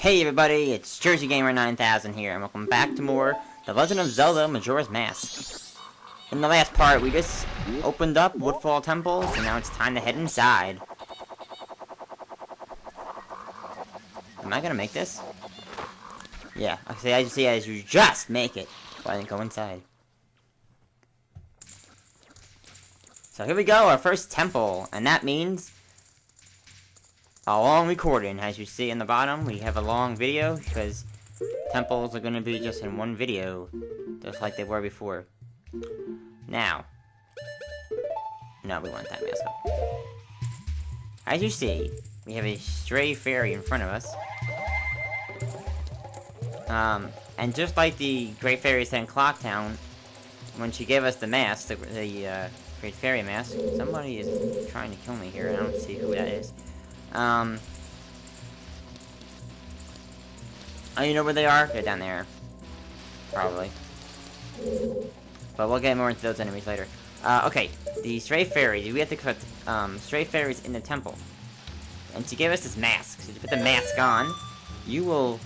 Hey everybody, it's Jersey Gamer 9000 here, and welcome back to more The Legend of Zelda Majora's Mask. In the last part, we just opened up Woodfall Temple, so now it's time to head inside. Am I gonna make this? Yeah, I see as you just make it. Why didn't go inside? So here we go, our first temple, and that means a long recording. As you see in the bottom, we have a long video because temples are going to be just in one video, just like they were before. Now, no, we want that mask up. As you see, we have a stray fairy in front of us. And just like the Great Fairy said in Clocktown, when she gave us the mask, the Great Fairy mask, somebody is trying to kill me here, and I don't see who that is. Oh, you know where they are? They're down there. Probably. But we'll get more into those enemies later. Okay. The stray fairies. We have to collect, stray fairies in the temple. And she gave us this mask. So to put the mask on, you will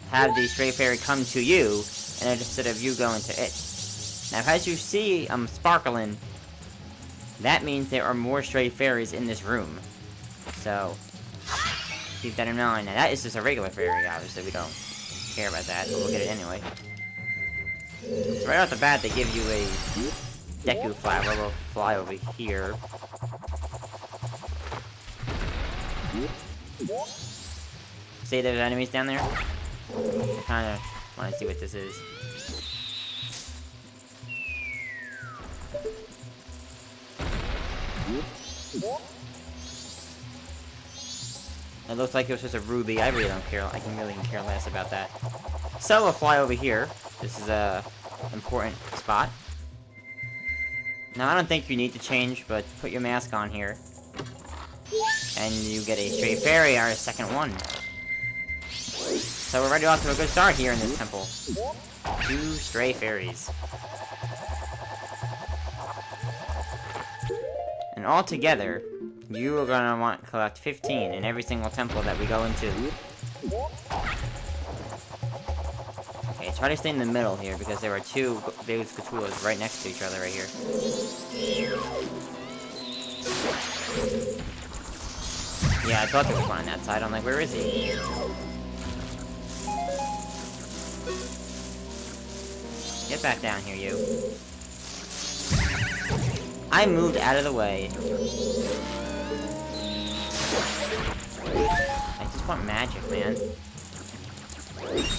have the stray fairy come to you, and instead of you going to it. Now, as you see, sparkling, that means there are more stray fairies in this room. So, keep that in mind. Now, that is just a regular fairy, obviously. We don't care about that, but we'll get it anyway. So right off the bat, they give you a Deku flower. We'll fly over here. See, there's enemies down there? I kind of want to see what this is. It looks like it was just a ruby. I really don't care. I can really care less about that. So we'll fly over here. This is a important spot. Now I don't think you need to change, but put your mask on here, and you get a stray fairy, our second one. So we're ready off to a good start here in this temple. 2 stray fairies. And all together, you are going to want to collect 15 in every single temple that we go into. Okay, try to stay in the middle here, because there are 2 big Cthulhus right next to each other right here. Yeah, I thought there was one on that side. I'm like, where is he? Get back down here, you. I moved out of the way. I just want magic, man.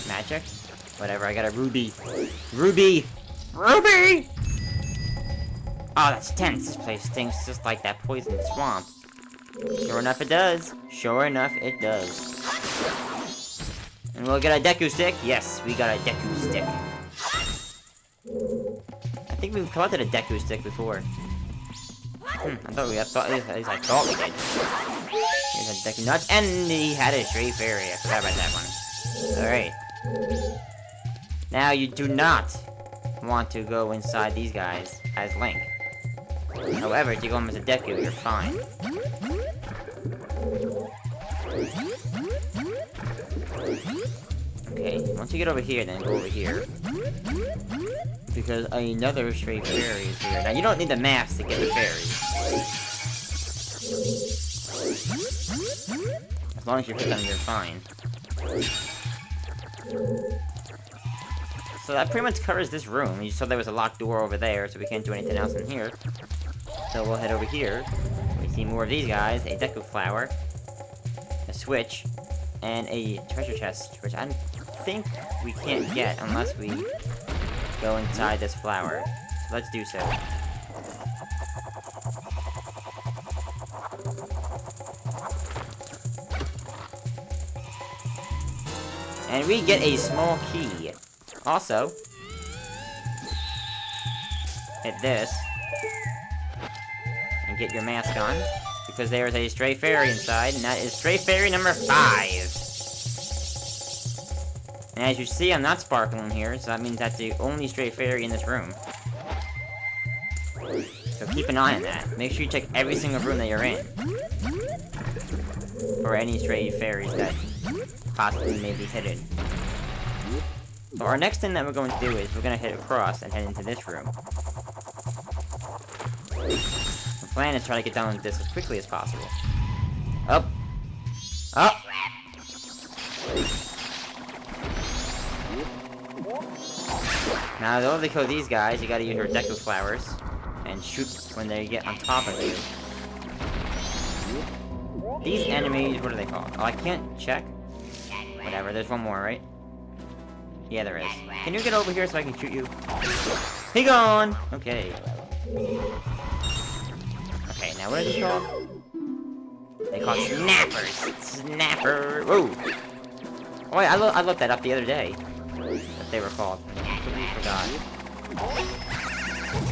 Magic? Whatever, I got a ruby. Ruby! Ruby! Oh, that's tense. This place stinks just like that poison swamp. Sure enough, it does. Sure enough, it does. And we'll get a Deku stick. Yes, we got a Deku stick. I think we've collected a Deku stick before. I thought we at least I thought we did. Here's a Deku Nuts, and he had a stray fairy. I forgot about that one. Alright. Now, you do not want to go inside these guys as Link. However, if you go in as a Deku, you're fine. Okay, once you get over here, then go over here. Because another stray fairy is here. Now, you don't need the maps to get the fairies. As long as you hit them, you're fine. So that pretty much covers this room. You saw there was a locked door over there, so we can't do anything else in here. So we'll head over here. We see more of these guys. A Deku flower. A switch. And a treasure chest, which I think we can't get unless we go inside this flower. So let's do so. And we get a small key. Also, hit this and get your mask on, because there is a stray fairy inside, and that is stray fairy number 5. And as you see, I'm not sparkling here, so that means that's the only stray fairy in this room. So keep an eye on that. Make sure you check every single room that you're in for any stray fairies that possibly maybe hidden. So our next thing that we're going to do is we're going to head across and head into this room. The plan is try to get down with this as quickly as possible. Up! Up! Now, in order to kill these guys, you gotta use your Deku Flowers and shoot when they get on top of you. These enemies, what are they called? Oh, I can't check. Whatever, there's one more, right? Yeah, there is. Can you get over here so I can shoot you? He gone! Okay. Okay, now what are they called? They call snappers! Snapper! Whoa! Oh wait, I looked that up the other day. What they were called. I completely forgot.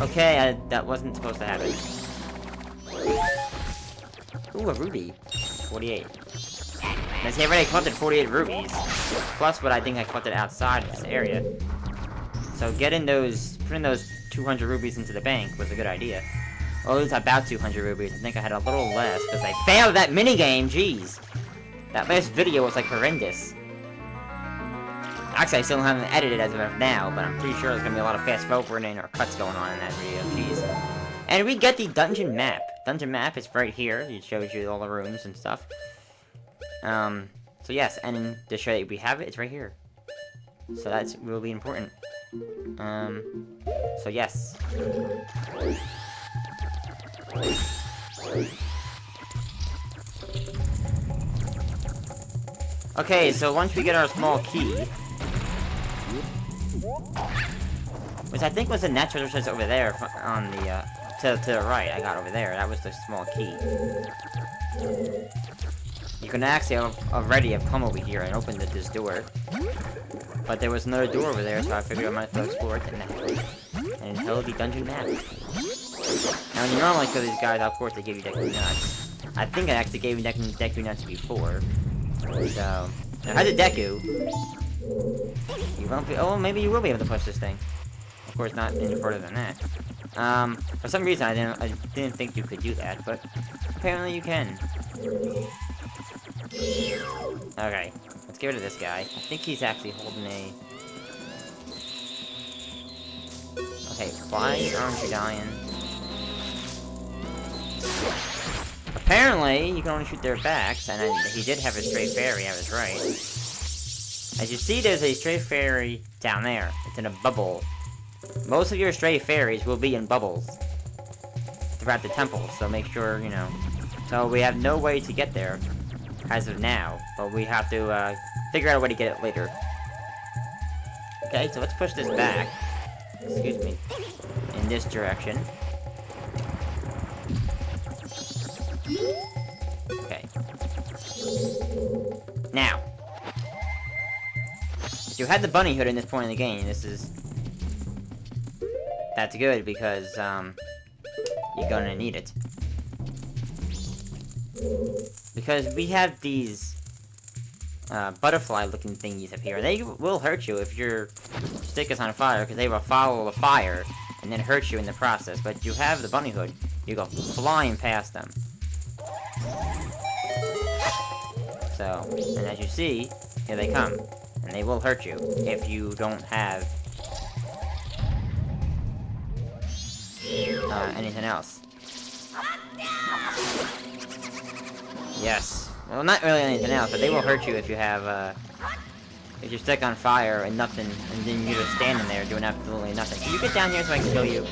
Okay, that wasn't supposed to happen. Ooh, a ruby. 48. Let's see, I already collected 48 rubies. Plus what I think I collected outside of this area. So putting those 200 rubies into the bank was a good idea. Well, at least about 200 rubies. I think I had a little less, because I failed that minigame, jeez! That last video was like horrendous. Actually, I still haven't edited as of now, but I'm pretty sure there's gonna be a lot of fast forwarding or cuts going on in that video, jeez. And we get the dungeon map. Dungeon map is right here. It shows you all the rooms and stuff. So yes, and to show that we have it, it's right here. So that's really important. So yes. Okay, so once we get our small key, which I think was a natural just over there on the to the right. I got over there. That was the small key. You can actually already have come over here and opened this door, but there was another door over there, so I figured I might as well explore it and tell the dungeon map. Now, when you normally kill these guys, of course they give you Deku Nuts. I think I actually gave you Deku Nuts before. So, now as a Deku, you won't be. Oh, maybe you will be able to push this thing. Of course, not any further than that. For some reason, I didn't think you could do that, but apparently you can. Okay, let's get rid of this guy. I think he's actually holding a. Okay, why aren't you dying? Apparently, you can only shoot their backs, and he did have a stray fairy, I was right. As you see, there's a stray fairy down there. It's in a bubble. Most of your stray fairies will be in bubbles throughout the temple, so make sure, you know. So we have no way to get there as of now, but we have to figure out a way to get it later. Okay, so let's push this back. Excuse me. In this direction. Okay. Now. If you had the bunny hood in this point in the game, that's good, because, you're gonna need it. Because we have these, butterfly-looking thingies up here. They will hurt you if your stick is on fire, because they will follow the fire, and then hurt you in the process. But you have the bunny hood, you go flying past them. So, and as you see, here they come. And they will hurt you if you don't have anything else. Yes. Well, not really anything else, but they will hurt you if you have, if you're stuck on fire and nothing, and then you're just standing there doing absolutely nothing. Can you get down here so I can kill you?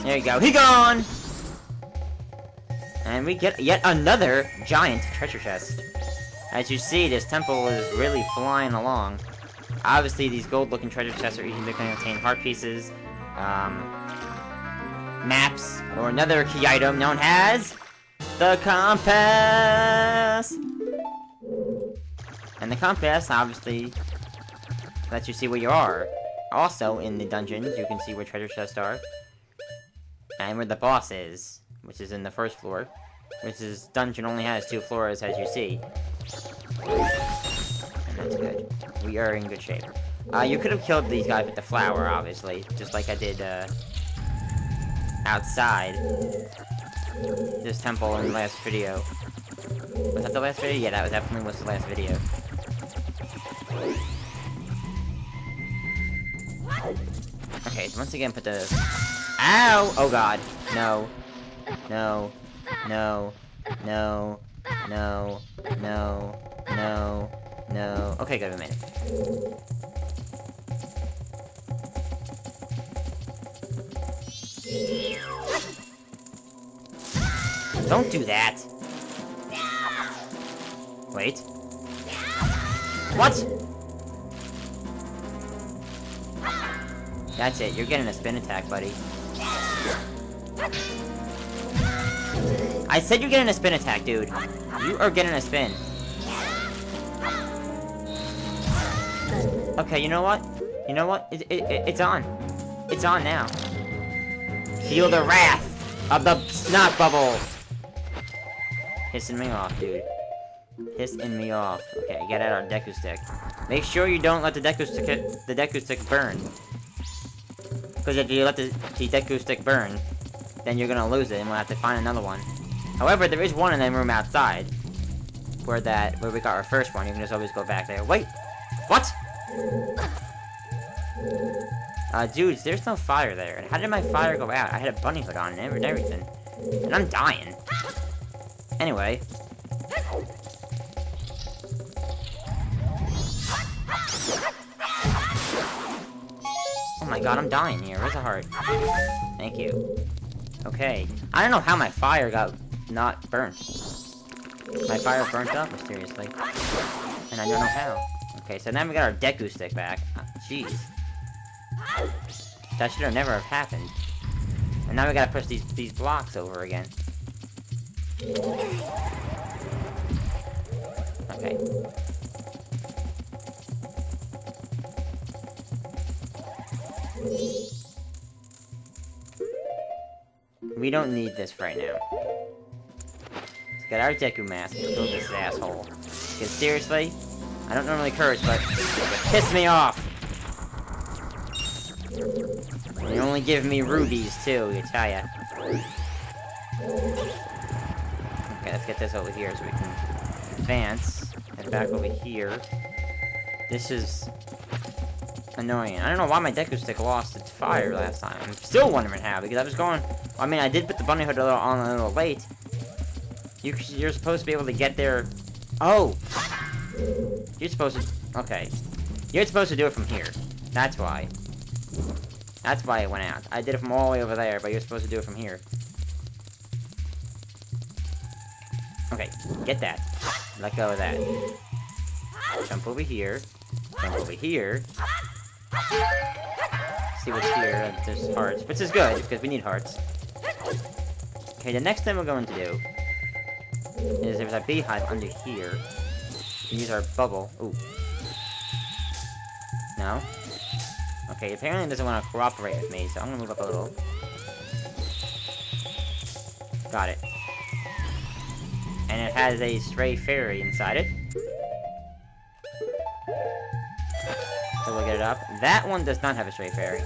There you go. He gone! And we get yet another giant treasure chest. As you see, this temple is really flying along. Obviously, these gold-looking treasure chests are either going to contain heart pieces, maps, or another key item known as the compass! And the compass, obviously, lets you see where you are. Also, in the dungeons, you can see where treasure chests are. And where the boss is, which is in the first floor. Which is, dungeon only has 2 floors, as you see. And that's good. We are in good shape. You could have killed these guys with the flower, obviously. Just like I did, outside this temple in the last video. Was that the last video? Yeah, that definitely was the last video. Okay, so once again, put the... Ow! Oh god. No. No. No. No. No. No. No. No. Okay, good, we made it. Don't do that! Wait. What? That's it, you're getting a spin attack, buddy. I said you're getting a spin attack, dude. You are getting a spin. Okay, you know what? You know what? It's on. It's on now. Feel the wrath of the snot bubble! Pissing me off, dude. Pissing me off. Okay, get out our Deku Stick. Make sure you don't let the Deku Stick burn. Because if you let the Deku Stick burn, then you're gonna lose it, and we'll have to find another one. However, there is one in the room outside, where we got our first one. You can just always go back there. Wait! What? Dudes, there's no fire there. And how did my fire go out? I had a bunny hood on and everything. And I'm dying. Anyway. Oh my god, I'm dying here. Where's the heart? Thank you. Okay. I don't know how my fire got not burnt. My fire burnt up mysteriously. And I don't know how. Okay, so now we got our Deku Stick back. Jeez. That should have never have happened. And now we gotta push these blocks over again. Okay. We don't need this right now. Let's get our Deku Mask and kill this asshole. Because seriously, I don't normally curse, but it pissed me off! And you only give me rubies, too, I tell ya. Okay, let's get this over here so we can advance. Head back over here. This is annoying. I don't know why my Deku Stick lost its fire last time. I'm still wondering how, because I was going... I mean, I did put the bunny hood on a little late. You're supposed to be able to get there... Oh! You're supposed to... Okay. You're supposed to do it from here. That's why. That's why it went out. I did it from all the way over there, but you're supposed to do it from here. Okay, get that. Let go of that. Jump over here. Jump over here. See what's here. There's hearts. Which is good, because we need hearts. Okay, the next thing we're going to do is there's a beehive under here. We use our bubble. Ooh. No? Okay, apparently it doesn't want to cooperate with me, so I'm gonna move up a little. Got it. And it has a stray fairy inside it. So we'll get it up. That one does not have a stray fairy.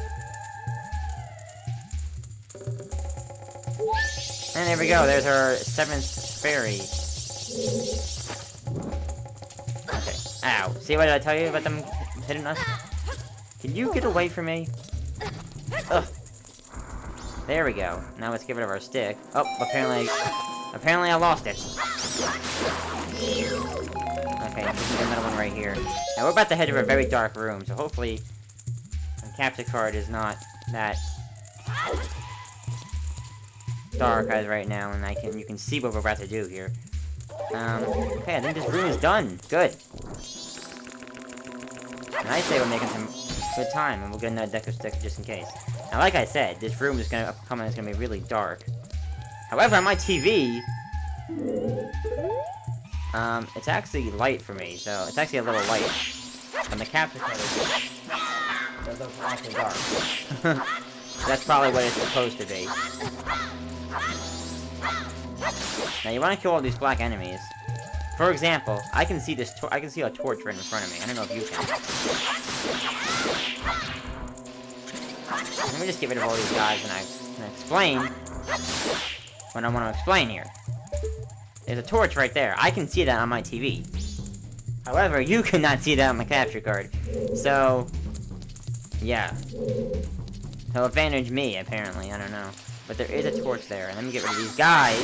And there we go, there's our 7th fairy. Okay. Ow. See what did I tell you about them hitting us? Can you get away from me? Ugh. There we go. Now let's get rid of our stick. Oh, apparently I lost it. Okay, this is another one right here. Now we're about to head to a very dark room, so hopefully the capture card is not that dark as right now, and you can see what we're about to do here. Okay, I think this room is done. Good. And I say we're making some good time, and we'll get another Deku Stick just in case. Now, like I said, this room is gonna be really dark. However, on my TV, it's actually light for me, so it's actually a little light. And the capture card is awfully dark. That's probably what it's supposed to be. Now, you want to kill all these black enemies For example, I can see this. I can see a torch right in front of me. I don't know if you can. Let me just get rid of all these guys and I can explain what I want to explain here. There's a torch right there. I can see that on my TV. However, you cannot see that on my capture card. So, yeah. He'll advantage me, apparently. I don't know. But there is a torch there. And let me get rid of these guys.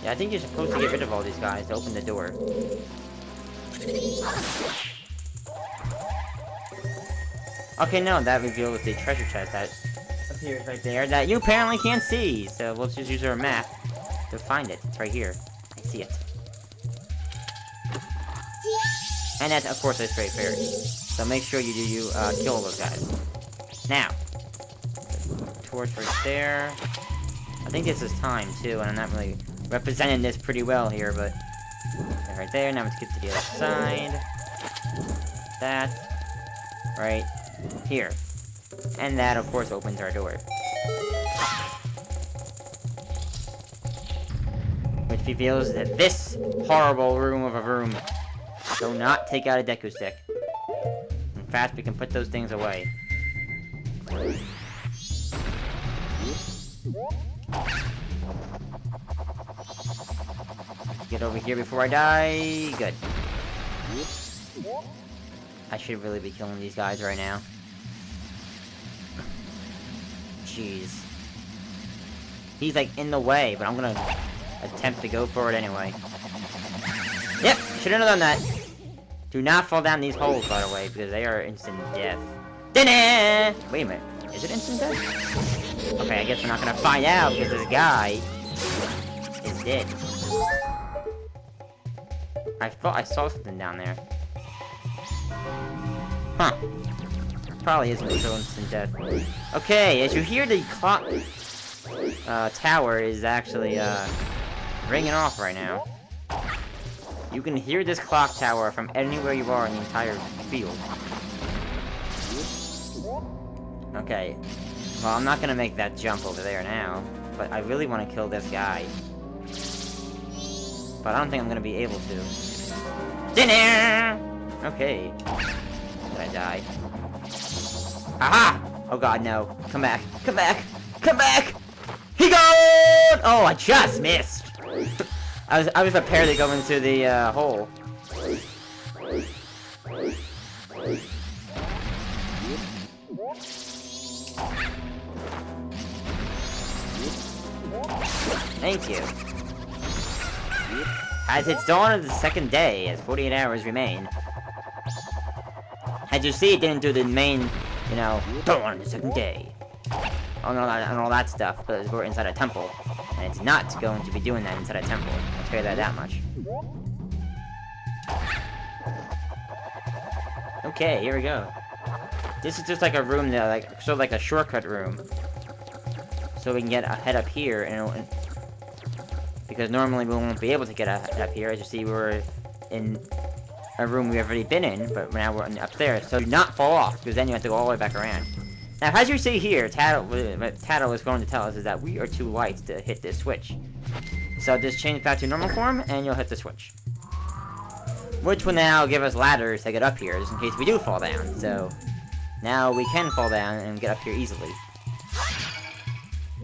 Yeah, I think you're supposed to get rid of all these guys to open the door. Okay, no, that reveals the treasure chest that appears right there that you apparently can't see. So let's just use our map to find it. It's right here. I see it. And that's, of course, a straight fairy. So make sure you kill those guys. Now, torch right there. I think this is time too, and I'm not really representing this pretty well here, but right there. Now let's get to the other side. That right here, and that, of course, opens our door, which reveals that this horrible room of a room do not take out a Deku stick. In fact, we can put those things away. Get over here before I die. Good. I should really be killing these guys right now. Jeez. He's like in the way, but I'm gonna attempt to go for it anyway. Yep, shouldn't have done that. Do not fall down these holes, by the way, because they are instant death. Da-na! Wait a minute. Is it instant death? Okay, I guess we're not gonna find out because this guy is dead. I thought I saw something down there. Huh. Probably isn't so instant death. Okay, as you hear, the clock tower is actually ringing off right now. You can hear this clock tower from anywhere you are in the entire field. Okay. Well, I'm not gonna make that jump over there now, but I really want to kill this guy. But I don't think I'm gonna be able to. Dinner! Okay. Did I die? Aha! Oh god, no. Come back. Come back! Come back! He gone! Oh, I just missed! I was prepared to go into the hole. Thank you. As it's dawn of the second day, as 48 hours remain. As you see, it didn't do the main, you know, dawn of the second day. And all that stuff, because we're inside a temple. And it's not going to be doing that inside a temple. I'll tell you that much. Okay, here we go. This is just like a room that, like, sort of like a shortcut room. So we can get a head up here, and because normally we won't be able to get a head up here. As you see, we're in a room we've already been in, but now we're upstairs. So do not fall off, because then you have to go all the way back around. Now, as you see here, what Tattle is going to tell us is that we are too light to hit this switch. So just change back to normal form, and you'll hit the switch. Which will now give us ladders to get up here, just in case we do fall down. So, now we can fall down and get up here easily.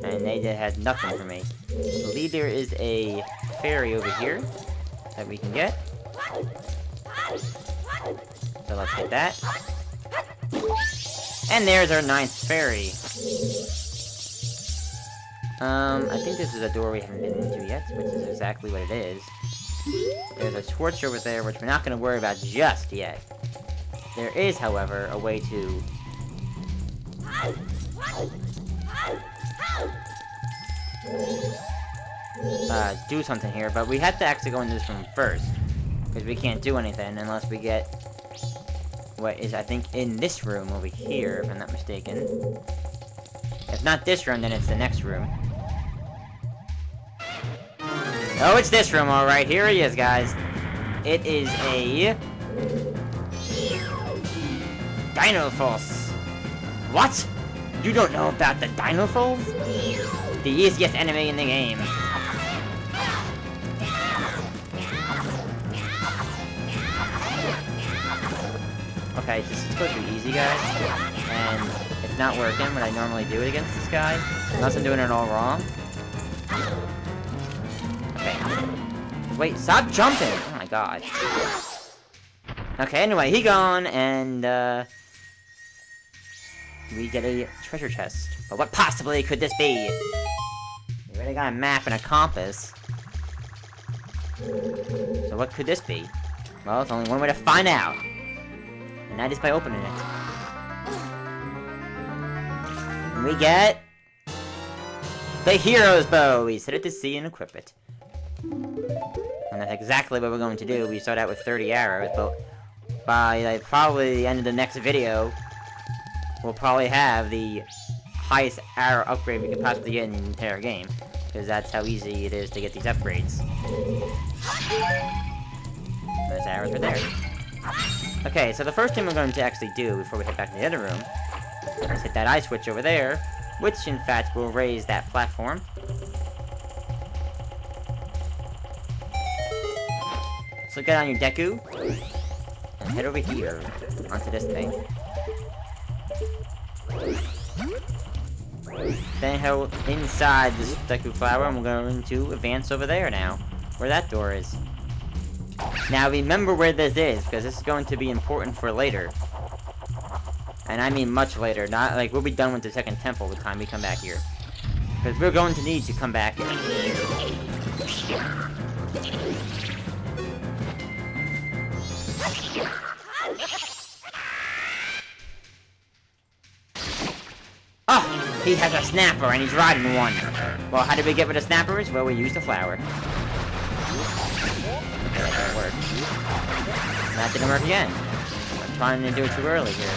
And they had nothing for me. I believe there is a fairy over here that we can get. So let's hit that. And there's our 9th fairy. I think this is a door we haven't been into yet, which is exactly what it is. There's a torch over there, which we're not going to worry about just yet. There is, however, a way to... do something here, but we have to actually go into this room first. Because we can't do anything unless we get... what is, I think, in this room over here, if I'm not mistaken. If not this room, then it's the next room. Oh, it's this room, alright. Here he is, guys. It is a... Dino Force. What? You don't know about the Dino Force? The easiest enemy in the game. Okay, this is supposed to be easy, guys. And it's not working when I normally do it against this guy. Unless I'm doing it all wrong. Okay. Wait, stop jumping! Oh my god. Okay, anyway, he gone, and, we get a treasure chest. But what possibly could this be? We already got a map and a compass. So what could this be? Well, it's only one way to find out. And that is by opening it. And we get... the Hero's Bow! We set it to sea and equip it. And that's exactly what we're going to do. We start out with 30 arrows, but by like, probably the end of the next video, we'll probably have the highest arrow upgrade we could possibly get in the entire game. Because that's how easy it is to get these upgrades. Those arrows are there. Okay, so the first thing we're going to actually do before we head back to the other room is hit that eye switch over there, which in fact will raise that platform. So get on your Deku, and head over here, onto this thing. Then head inside this Deku flower, and we're going to advance over there now, where that door is. Now remember where this is, because this is going to be important for later. And I mean much later, not like we'll be done with the second temple by the time we come back here. Because we're going to need to come back. Oh! He has a snapper and he's riding one! Well, how did we get rid of snappers? Well, we used the flower. Okay, that didn't work. That didn't work again. I'm trying to do it too early here.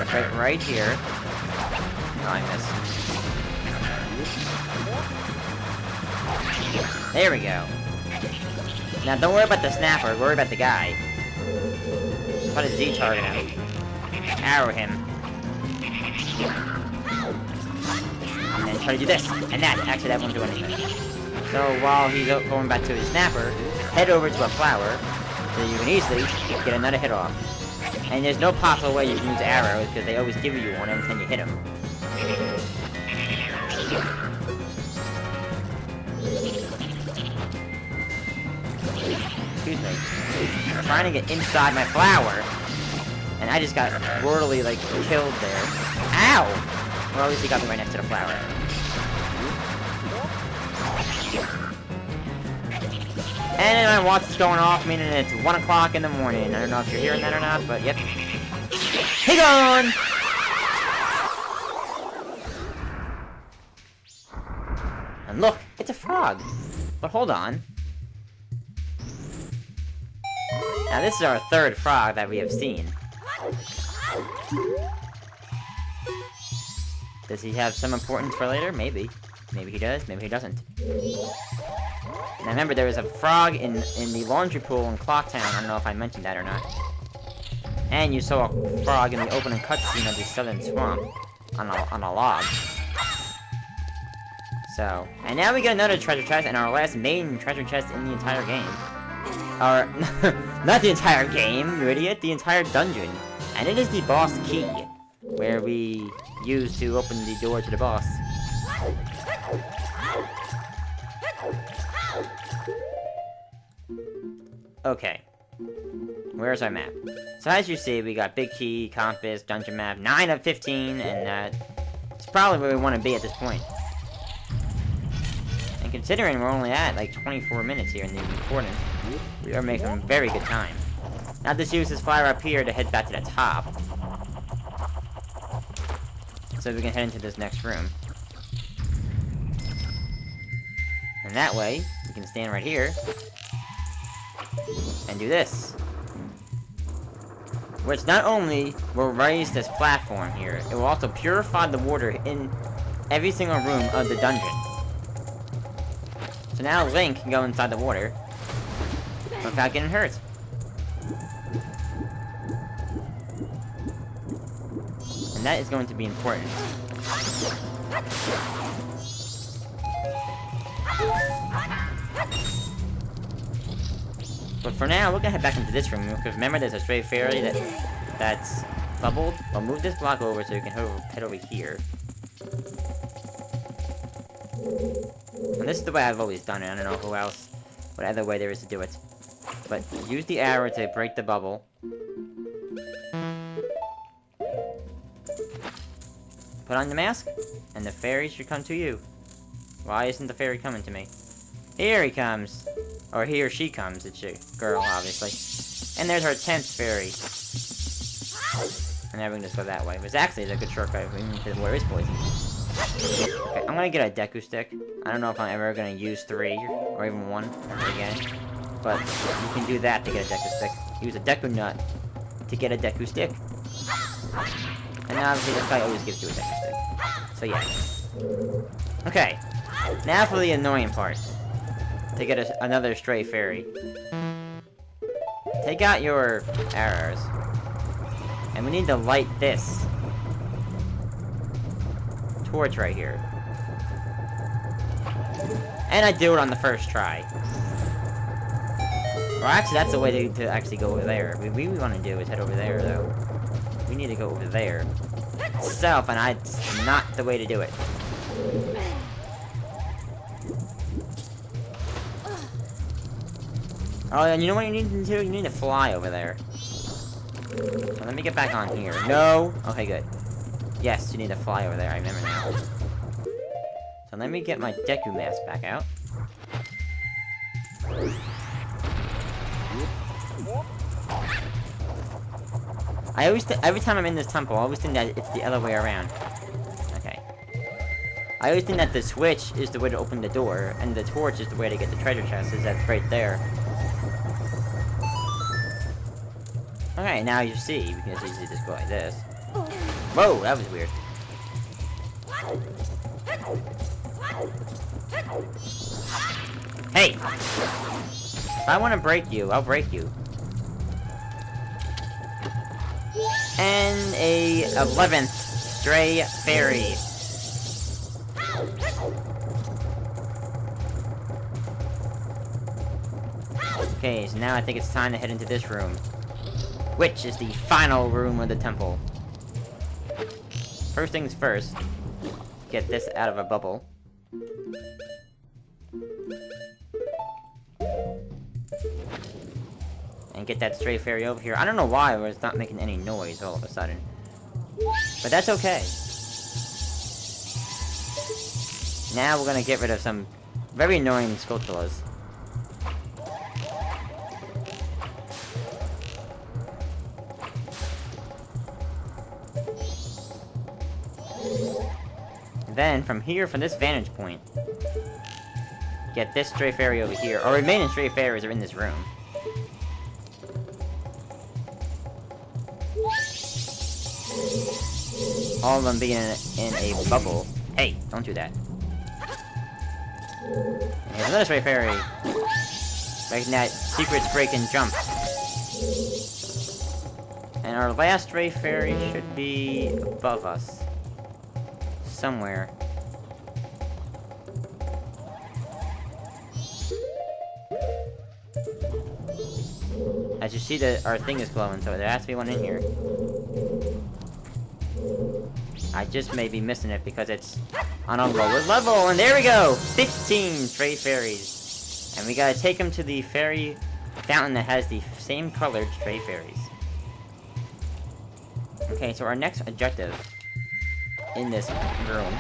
Okay, right here. Oh, I missed. There we go. Now, don't worry about the snapper, worry about the guy. Try to Z-target him. Arrow him. And then try to do this, and that. Actually, that won't do anything. So, while he's going back to his snapper, head over to a flower, so you can easily get another hit off. And there's no possible way you can use arrows, because they always give you one every time you hit them. Excuse me. I'm trying to get inside my flower, and I just got brutally, like, killed there. Ow! Well, at least he got me right next to the flower. And then my watch is going off, meaning it's 1 o'clock in the morning. I don't know if you're hearing that or not, but yep. He gone! And look, it's a frog. But hold on. Now this is our third frog that we have seen. Does he have some importance for later? Maybe. Maybe he does, maybe he doesn't. Now remember, there was a frog in the laundry pool in Clocktown. I don't know if I mentioned that or not. And you saw a frog in the opening cutscene of the Southern Swamp on a log. So, and now we get another treasure chest, and our last main treasure chest in the entire game. Or, not the entire game, you idiot, the entire dungeon. And it is the boss key, where we use to open the door to the boss. Okay. Where's our map? So as you see, we got big key, compass, dungeon map, 9 of 15, and it's probably where we want to be at this point. And considering we're only at like 24 minutes here in the recording, we are making very good time. Now just use this flyer up here to head back to the top. So we can head into this next room. And that way, we can stand right here and do this. Which not only will raise this platform here, it will also purify the water in every single room of the dungeon. So now Link can go inside the water without getting hurt. And that is going to be important. But for now, we're gonna head back into this room, because remember there's a stray fairy that's bubbled? I'll move this block over so you can head over here. And this is the way I've always done it. I don't know what other way there is to do it. But use the arrow to break the bubble. Put on the mask, and the fairy should come to you. Why isn't the fairy coming to me? Here he comes! Or he or she comes, it's a girl, obviously. And there's our 10th fairy. And now we can just go that way. But actually, it's a good shortcut to where is poison. Okay, I'm gonna get a Deku Stick. I don't know if I'm ever gonna use 3, or even 1, again. But you can do that to get a Deku Stick. Use a Deku Nut to get a Deku Stick. And obviously this guy always gives you a Deku Stick. So yeah. Okay. Now for the annoying part. To get another stray fairy. Take out your arrows. And we need to light this torch right here. And I do it on the first try. Or actually, that's the way to actually go over there. What we want to do is head over there, though. We need to go over there itself, and it's not the way to do it. Oh, and you know what you need to do? You need to fly over there. So let me get back on here. No! Okay, good. Yes, you need to fly over there, I remember now. So let me get my Deku mask back out. I always every time I'm in this temple, I always think that it's the other way around. Okay. I always think that the switch is the way to open the door, and the torch is the way to get the treasure chest, is that's right there. Okay, now you see, we can just easily just go like this. Whoa, that was weird. Hey! If I want to break you, I'll break you. And a 11th stray fairy. Okay, so now I think it's time to head into this room. Which is the final room of the temple. First things first. Get this out of a bubble. And get that stray fairy over here. I don't know why, but it's not making any noise all of a sudden. But that's okay. Now we're gonna get rid of some very annoying Skulltulas. Then, from here, from this vantage point, get this stray fairy over here. Our remaining stray fairies are in this room. All of them being in a bubble. Hey, don't do that. And here's another stray fairy. Making that secrets break and jump. And our last stray fairy should be above us. Somewhere. As you see, our thing is glowing, so there has to be one in here. I just may be missing it because it's on a lower level, and there we go! 15 stray fairies. And we gotta take them to the fairy fountain that has the same colored stray fairies. Okay, so our next objective in this room.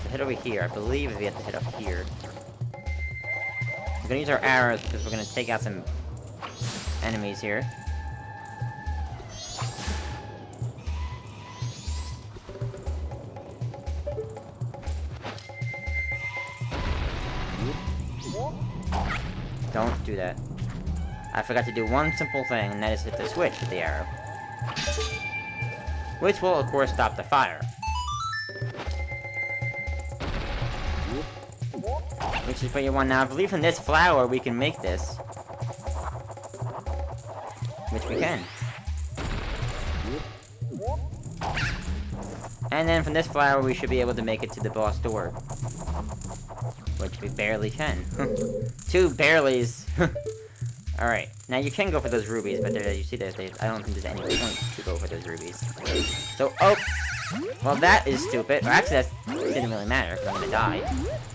So head over here. I believe we have to head up here. We're gonna use our arrows because we're gonna take out some enemies here. Don't do that. I forgot to do one simple thing, and that is hit the switch with the arrow. Which will, of course, stop the fire. Which is what you want. Now, I believe from this flower we can make this. Which we can. And then from this flower, we should be able to make it to the boss door. Which we barely can. 2 barelies. Alright, now you can go for those rubies, but you see that I don't think there's any point to go for those rubies. So, oh! Well, that is stupid. Well, actually, that didn't really matter, because I'm gonna die.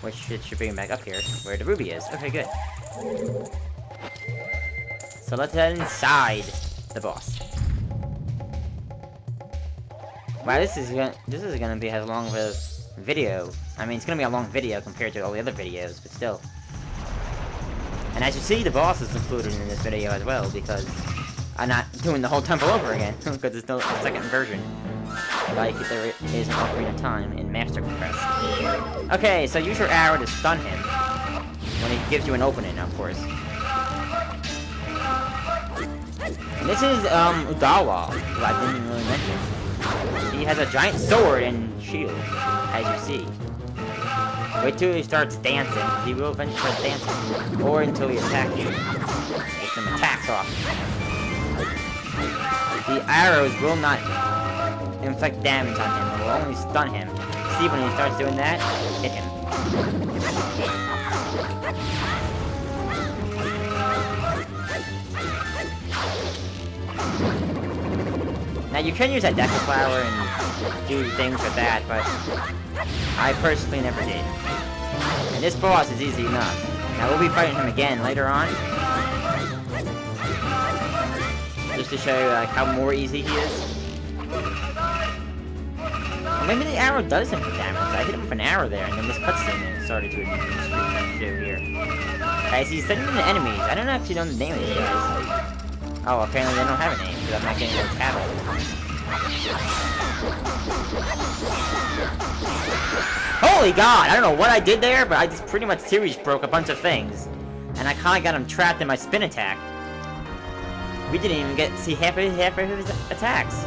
Which it should bring me back up here, where the ruby is. Okay, good. So let's head inside the boss. Wow, this is gonna be as long of a video. I mean, it's gonna be a long video compared to all the other videos, but still. And as you see, the boss is included in this video as well, because I'm not doing the whole temple over again, because there's no second version. Like there is an Ocarina of Time in Master Quest. Okay, so use your arrow to stun him when he gives you an opening, of course. And this is Udawa, who I didn't really mention. He has a giant sword and shield, as you see. Wait till he starts dancing. He will eventually start dancing, or until he attacks you. Get some attacks off. The arrows will not inflict damage on him. It will only stun him. See, when he starts doing that, hit him. Now you can use that Deku Flower and do things with that, but I personally never did. And this boss is easy enough. Now we'll be fighting him again later on. Just to show you like how more easy he is. Or maybe the arrow does him some damage. I hit him with an arrow there, and then this cutscene started to show here. As he's sending in enemies. I don't actually know the name of these guys. Oh, apparently they don't have a name, because I'm not getting their tab all the time. Holy god! I don't know what I did there, but I just pretty much series broke a bunch of things. And I kinda got him trapped in my spin attack. We didn't even get to see half of his attacks.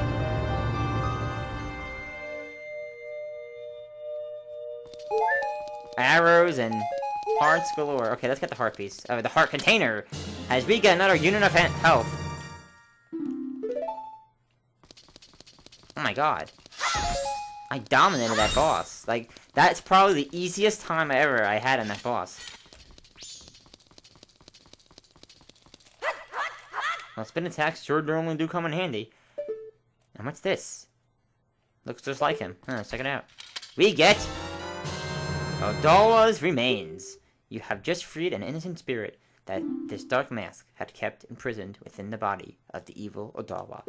Arrows and hearts galore. Okay, let's get the heart piece. The heart container. As we get another unit of health. Oh my god. I dominated that boss. Like, that's probably the easiest time ever I had on that boss. Well, spin attacks sure normally do come in handy. And what's this? Looks just like him. Let's check it out. We get Odawa's remains. You have just freed an innocent spirit that this dark mask had kept imprisoned within the body of the evil Odawa.